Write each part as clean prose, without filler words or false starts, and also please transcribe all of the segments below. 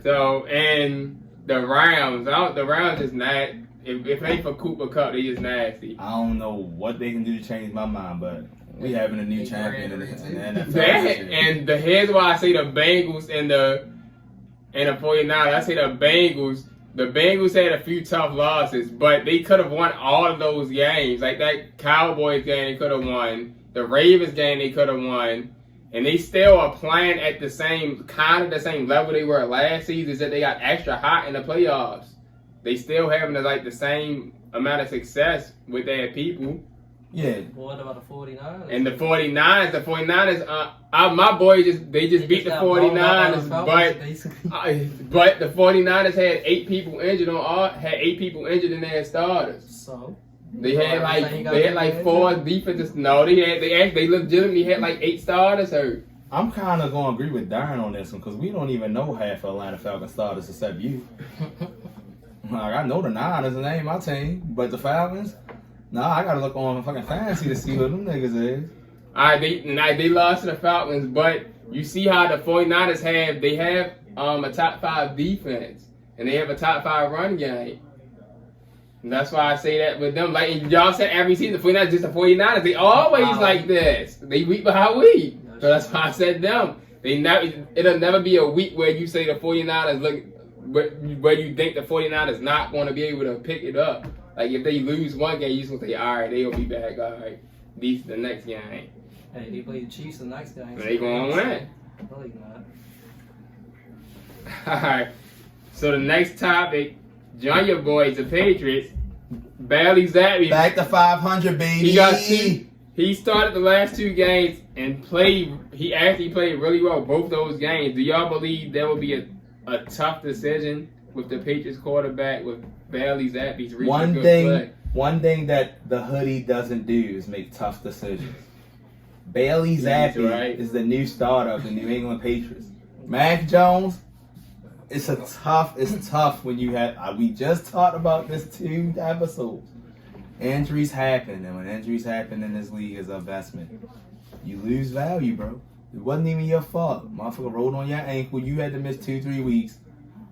So, and the Rams is not. If it ain't for Cooper Kupp, they just nasty. I don't know what they can do to change my mind, but we having a new champion in the NFL. And here's why I say the Bengals and the 49ers. I say the Bengals. The Bengals had a few tough losses, but they could have won all of those games. Like that Cowboys game, they could have won. The Ravens game, they could have won. And they still are playing at the same level they were last season. Is that they got extra hot in the playoffs. They still having the same amount of success with their people. Yeah. What about the 49ers? And the 49ers, my boys just beat the 49ers, but the 49ers had 8 people injured in their starters. So they had like 4 defenses. No, they legitimately had like 8 starters hurt. I'm kind of going to agree with Darren on this one because we don't even know half of Atlanta Falcons starters except you. Like, I know the Niners and they ain't my team, but the Falcons, I gotta look on fucking fantasy to see who them niggas is. They lost to the Falcons, but you see how the 49ers have a top 5 defense and they have a top 5 run game. And that's why I say that with them. Like y'all said every season, the 49ers just the 49ers. They always like this. They week behind week. So that's why I said them. It'll never be a week where you say the 49ers look. Where you think the 49ers not going to be able to pick it up. Like, if they lose one game, you just going to say, all right, they'll be back. All right, these the next game. Hey, they play the Chiefs the next game. They going to win. No, they not. All right. So, the next topic, join your boys, the Patriots. Bailey Zappi. Back to 500, baby. He started the last 2 games and he actually played really well both those games. Do y'all believe there will be a tough decision with the Patriots quarterback with Bailey Zappi's recent play? One thing that the hoodie doesn't do is make tough decisions. Bailey Zappi is the new starter of the New England Patriots. Mac Jones, it's tough when you have. We just talked about this 2 episodes. Injuries happen, and when injuries happen in this league, it's an investment. You lose value, bro. It wasn't even your fault. Motherfucker rolled on your ankle. You had to miss 2-3 weeks.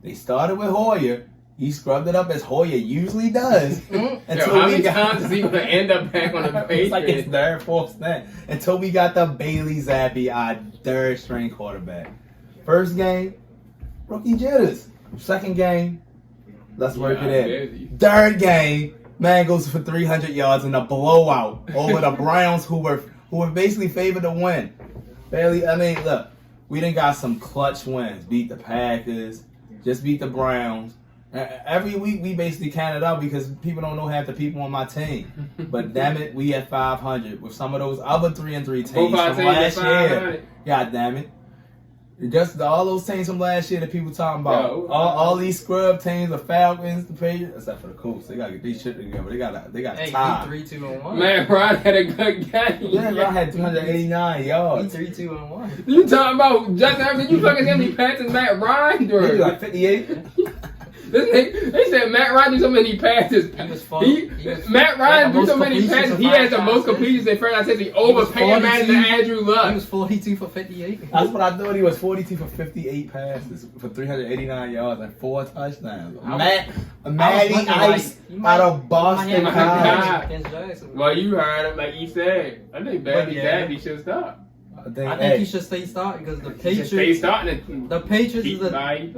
They started with Hoyer. He scrubbed it up as Hoyer usually does. How many times is he going to end up back on the Patriots? It's like his 3rd, 4th snap. Until we got the Bailey Zappi, our 3rd string quarterback. First game, rookie jitters. Second game, let's work it in. 3rd game, man goes for 300 yards in a blowout over the Browns who were basically favored to win. Bailey, look, we done got some clutch wins. Beat the Packers, just beat the Browns. Every week we basically count it out because people don't know half the people on my team. But damn it, we at 500 with some of those other 3-3 teams from last year. God damn it. Just all those teams from last year that people talking about. Yo, all these scrub teams, the Falcons, the Patriots, except for the Colts. They gotta get these shit together. They got time. 3-2-1. Man, Ron had a good game. Yeah, Ron had 289 yards. 3-2-1. You talking about Justin Herbert? You fucking how many passes Matt Ryan threw? Like 58. This nigga, they said Matt Ryan threw so many passes. Matt Ryan threw so many passes. He has the most completions in franchise. He overpaid Andrew Luck. He was 42 for 58. That's what I thought. He was 42 for 58 passes for 389 yards and 4 touchdowns. Matty Ice out of Boston College. Well, you heard him like he said. I think Bailey Zappi should stop. I think he should stay starting because the Patriots. The Patriots,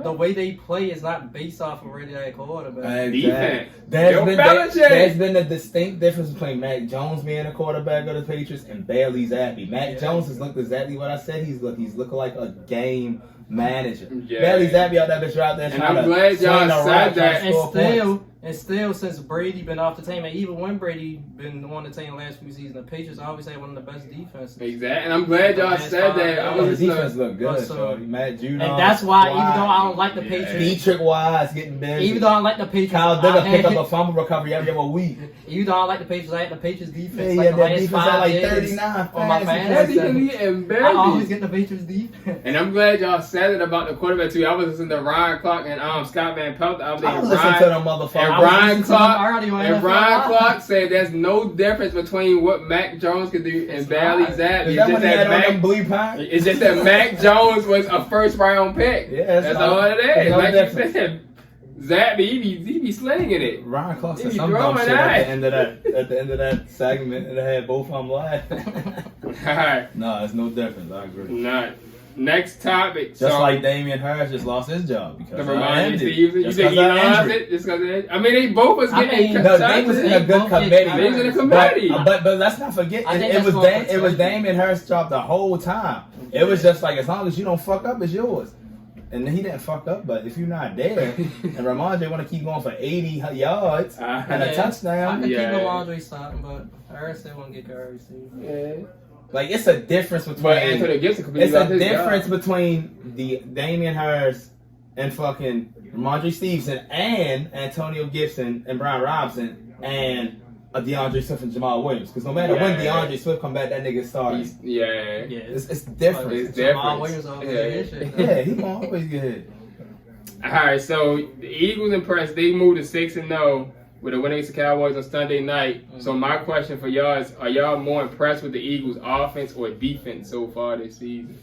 the way they play is not based off of really that quarterback. Defense. There's been a distinct difference between Mac Jones being a quarterback of the Patriots and Bailey Zappi. Mac Jones has looked exactly what I said he's looking like a game manager. Bailey Zappi out that bitch out there trying to. I'm glad y'all said that. And still, since Brady been off the team, and even when Brady been on the team the last few seasons, the Patriots always had one of the best defenses. Exactly, and I'm glad y'all said that. The defense look good, shorty. Matt Judon. And that's why, even though I don't like the Patriots, Dietrich Wise getting busy. Even though I don't like the Patriots, Kyle Duggar pick up a fumble recovery every other week. Even though I don't like the Patriots, I had the Patriots defense. Yeah, like the that last defense 5 had like years 39 on my fantasy. I always get the Patriots defense. And I'm glad y'all said it about the quarterback too. I was listening to Ryan Clark and Scott Van Pelt. I was listening to them motherfuckers. Brian Clark said there's no difference between what Mac Jones could do and Bailey Zappi. It's just that Mac Jones was a first round pick. Yeah, that's all it is. Like you said, Zappi, he be slinging it. Ryan Clark said some dumb shit at the end of that segment, and it had both of them laughing. All right. No, it's no difference. I agree. Not. Next topic. Just like Damian Harris just lost his job because the Ramon Stevenson. You think he lost it? Just because I mean, they both was getting. They was in a good committee. They was in a committee. But let's not forget, it was Damian Harris' job the whole time. It was just like, as long as you don't fuck up, it's yours. And he didn't fuck up, but if you're not there, and Ramondre want to keep going for 80 yards and a touchdown. I could keep Ramondre starting, but Harris they want to get Gary received. Yeah. Like, it's a difference between. It's a difference between the Damian Harris and fucking Ramondre Stevenson and Antonio Gibson and Brian Robinson and DeAndre Swift and Jamal Williams. Because no matter when DeAndre Swift come back, that nigga starting. It's different. It's Jamal Williams always get hit. Yeah, he gonna always get hit. All right, so the Eagles impressed. They moved to 6-0 with a win against the Cowboys on Sunday night. Mm-hmm. So my question for y'all is: are y'all more impressed with the Eagles' offense or defense so far this season?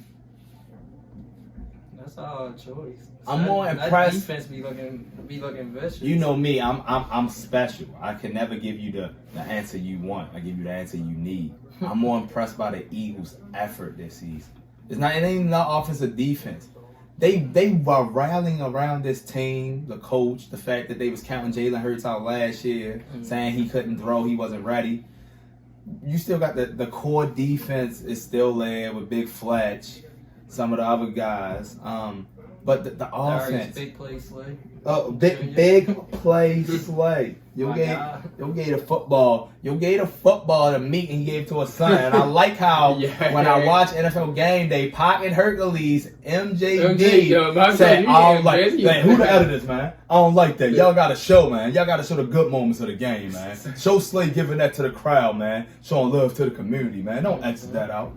That's our choice. I'm more impressed. Defense be looking vicious. You know me, I'm special. I can never give you the answer you want. I give you the answer you need. I'm more impressed by the Eagles' effort this season. It ain't no offense or defense. They were rallying around this team, the coach, the fact that they was counting Jalen Hurts out last year, saying he couldn't throw, he wasn't ready. You still got the core defense is still there with Big Fletch, some of the other guys. But the offense. Big play Slay. Oh, big play Slay. You'll get a football. You'll get a football to Meek and he gave to his son. And I like how when I watch NFL Game Day, Pocket Hercules, MJD said, I don't like that. Who the editors, man? I don't like that. Y'all got to show, man. Y'all got to show the good moments of the game, man. Show Slay giving that to the crowd, man. Showing love to the community, man. Don't exit that out.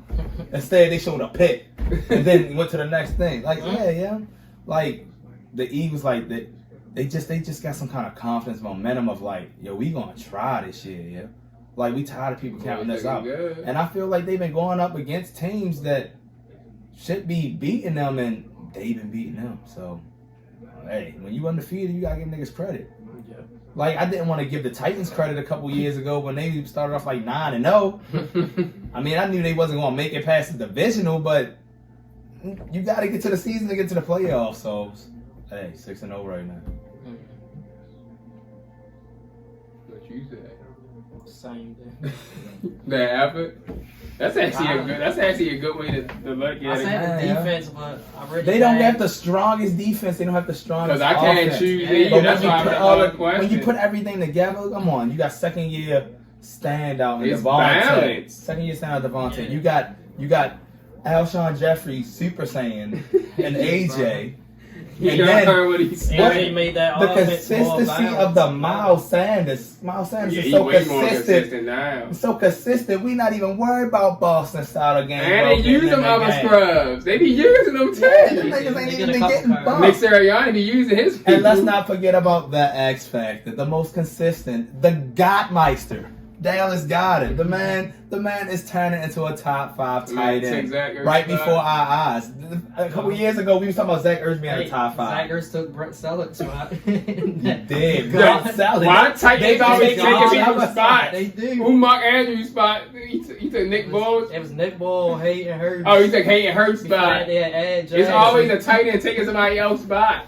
Instead, they showed a pick and then went to the next thing. Like, yeah. Like, the Eagles, like, they just got some kind of confidence, momentum of, like, yo, we gonna try this shit, yeah? Like, we tired of people counting us out. Good. And I feel like they've been going up against teams that should be beating them, and they've been beating them. So, hey, when you undefeated, you gotta give niggas credit. Yeah. Like, I didn't want to give the Titans credit a couple years ago when they started off like 9-0. I mean, I knew they wasn't gonna make it past the divisional, but you got to get to the season to get to the playoffs. So, hey, 6-0 right now. What you said? Same thing. That effort. That's actually a good way to look at it. I said the defense, but they don't have the strongest defense. They don't have the strongest. Because I can't choose either. That's why I'm question. When you put everything together, come on, you got second year standout in Devontae. Second year standout Devontae. You got Alshon Jeffrey, Super Saiyan, and AJ. And then heard what he said. He made that the consistency of the Miles Sanders. Miles Sanders is so consistent. Now. So consistent. We not even worried about Boston style of game. And they use them other scrubs. They be using them too. Niggas ain't even been getting bumped. Nick Sirianni be using his people. And let's not forget about the X Factor, the most consistent, the Gottmeister. Dallas got it. The man is turning into a top 5 tight end right before our eyes. A couple years ago, we was talking about Zach Ertz being a top 5. Zach Ertz took Brent Selleck's spot. He did. Why tight ends always taking people's spots? They do. Who Mark Andrews' spot? He took Nick Bowles. It was Nick Bowles, Hayden Hurts. Oh, he took Hayden Hurts' spot. It's always a tight end taking somebody else's spot.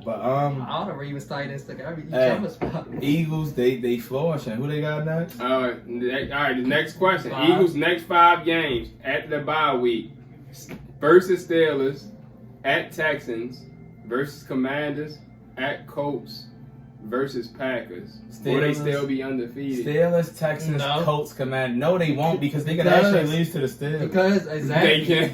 But I don't know where even tight ends took each other's spot. Eagles, they flourishing. Who they got next? All right, the next question. Eagles next 5 games at the bye week versus Steelers, at Texans, versus Commanders, at Colts, versus Packers. Will they still be undefeated? Steelers, Texans, Colts, Commanders. No, they won't because they can actually lose to the Steelers. Because exactly. They can.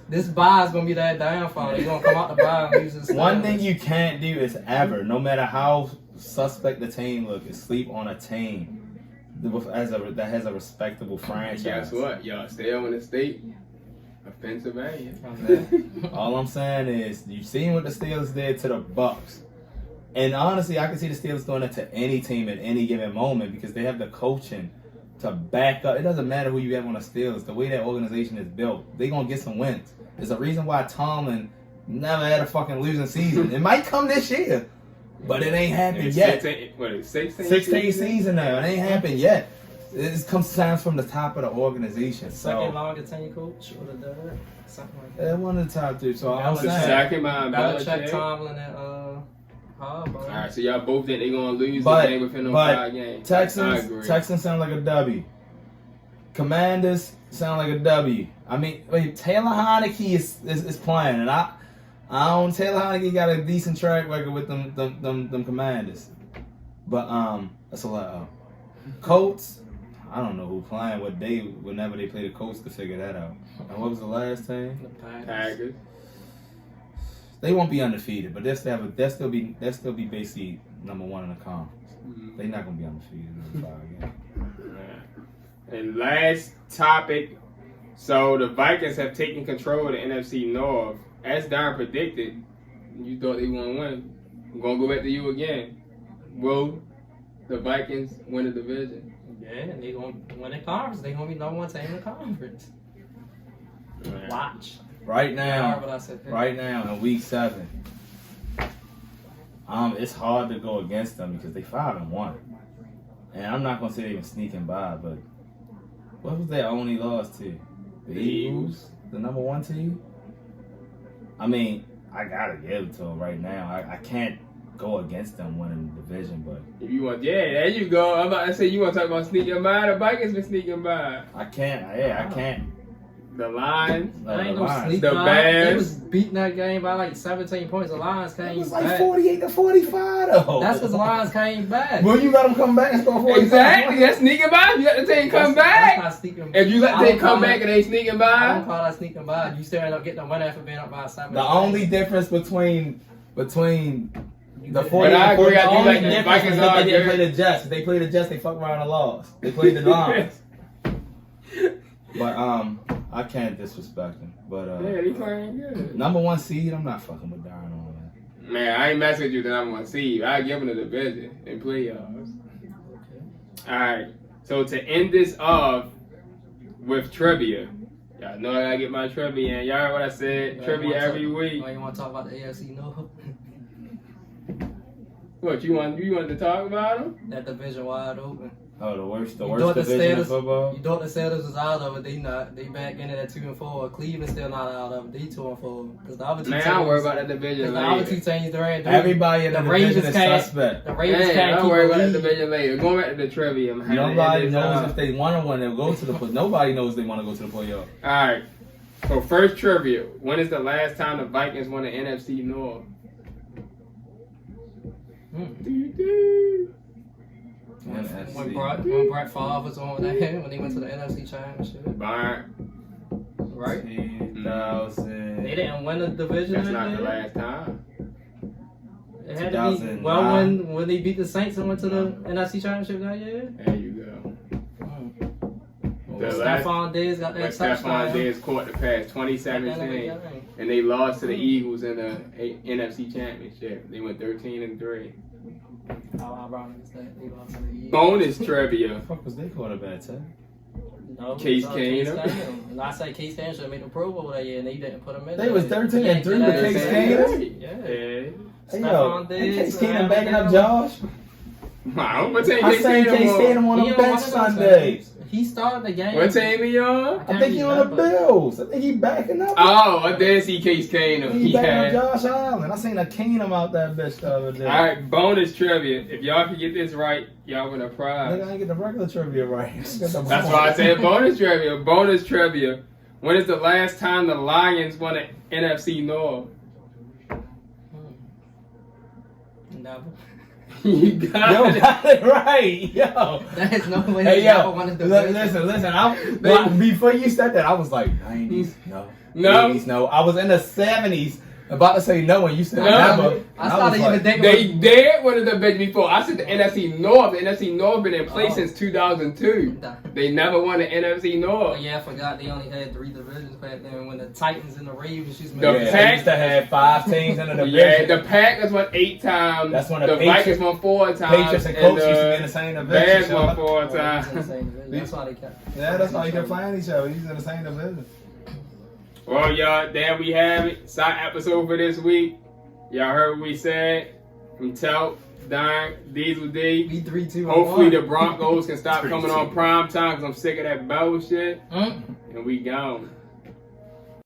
This bye is gonna be that downfall. They're gonna come out the bye and lose the Steelers. One thing you can't do is ever, no matter how suspect the team looks, is sleep on a team that has a respectable franchise. Guess what? Y'all still in the state of Pennsylvania. All I'm saying is, you've seen what the Steelers did to the Bucs. And honestly, I can see the Steelers doing it to any team at any given moment because they have the coaching to back up. It doesn't matter who you have on the Steelers. The way that organization is built, they're going to get some wins. There's a reason why Tomlin never had a fucking losing season. It might come this year, but it ain't happened yet. 16 season now. It ain't happened yet. It comes times from the top of the organization. Second longest tenure coach would have done it. Something like that. Yeah, one of the top two. So I'm the saying. second behind Belichick, Tomlin, and all right, so y'all both think they're gonna lose the game within those 5 games. Texans sound like a W. Commanders sound like a W. I mean, Taylor Heineke is playing, and Taylor Heineke got a decent track record with them Commanders, but that's a lot. Colts, I don't know who playing what day. Whenever they play the Colts, to figure that out. And what was the last team? The Tigers. They won't be undefeated, but they'll still be basically number 1 in the conference. Mm-hmm. They're not gonna be undefeated in the 5 games. Yeah. And last topic. So the Vikings have taken control of the NFC North. As Darren predicted, you thought they wouldn't win. I'm gonna go back to you again. Will the Vikings win the division? Yeah, and they're gonna win the conference. They're gonna be number 1 team in the conference. Yeah. Watch. Right now, in week 7, it's hard to go against them because they 5-1, and I'm not gonna say they've been sneaking by, but what was their only loss to? The Eagles, the number 1 team. I mean, I gotta give it to them right now. I can't go against them winning the division, but if you want, there you go. I'm about to say you want to talk about sneaking by. The Vikings been sneaking by. I can't. The Lions, the Bears. They was beating that game by like 17 points. The Lions came back. It was like 48-45 though. That's because the Lions came back. Well, you got them come back and score 45. Exactly. That's sneaking by. You let the team come back. That's not sneaking. If you let the team come back and they sneaking by, I don't call that sneaking by. You still end up getting the win after being up by 7. The only difference between the 40 and 40, I agree. I do like the Vikings are they play the Jets. If they play the Jets, they fuck around and lost. They played the Lions. But I can't disrespect them. But yeah, they playing good. Number 1 seed, I'm not fucking with Darren on that. Man, I ain't messing with you the number 1 seed. I give them the division and playoffs. Okay. All right. So to end this off with trivia, y'all know I gotta get my trivia in. Y'all heard what I said? Trivia every week. Oh, you want to talk about the AFC North? What you want to talk about them? That division wide open. Oh, the worst division in football. You thought the Steelers was out of it? They not. They back in it at 2-4. Cleveland still not out of it. They 2-4. Because the other two teams. Man, I don't worry about that division. The other two teams, everybody in the division is suspect. The Ravens can't. Don't worry about that division later. Going back to the trivia. Nobody knows if they want to win. They'll go to the play. Nobody knows they want to go to the playoff. All right. So first trivia. When is the last time the Vikings won the NFC North? When Brett Favre was on that, when they went to the NFC Championship. Right? 2000. They didn't win the division. That's not the last time. It had to be when they beat the Saints and went to the NFC Championship that year. There you go. Stephon Diggs got that touchdown. Stephon Diggs caught the pass 2017, and they lost to the Eagles in the NFC Championship. They went 13-3. How ironic is that? They lost to the Eagles. Bonus trivia. What the fuck was they quarterback, Ted? No, Case Keenum. And I said Case Keenum should have made the Pro Bowl that year, and they didn't put him in. They was 13-3 with Case Keenum. Yeah. Hey, yo, Case Keenum backing up Josh. I seen Case Keenum on the bench Sunday. He started the game. What team he on? I think he on the Bills. I think he backing up. Oh, I did see Case Keenum. He backing up Josh Allen. I seen a Keenum out that bitch the other day. All right, bonus trivia. If y'all can get this right, y'all win a prize. Nigga, I ain't get the regular trivia right. That's why I said bonus trivia. Bonus trivia. When is the last time the Lions won the NFC North? Never. You got it right, yo. There's no way hey, yo, wanted to listen. Before you said that, I was like, 90s, no. 80s, no. I was in the 70s. About to say no, and you said No. never. I started even thinking. They did one of the big before. I said the NFC North. The NFC North been in place since 2002. They never won the NFC North. Oh, yeah, I forgot they only had 3 divisions back then when the Titans and the Ravens used to The make Yeah, Pack- they used to have 5 teams in the division. Yeah, the Packers won 8 times. That's when the the Vikings won 4 times. Patriots and Colts used to be in the same division. Bears so- won 4 Oh, times. that's why they kept. Yeah, that's why you kept playing each other. He's in the same division. Well, y'all, there we have it. Side episode for this week. Y'all heard what we said from Telp, Don, Diesel D. We 3-2. Hopefully the Broncos can stop coming on prime time because I'm sick of that bullshit. And we gone.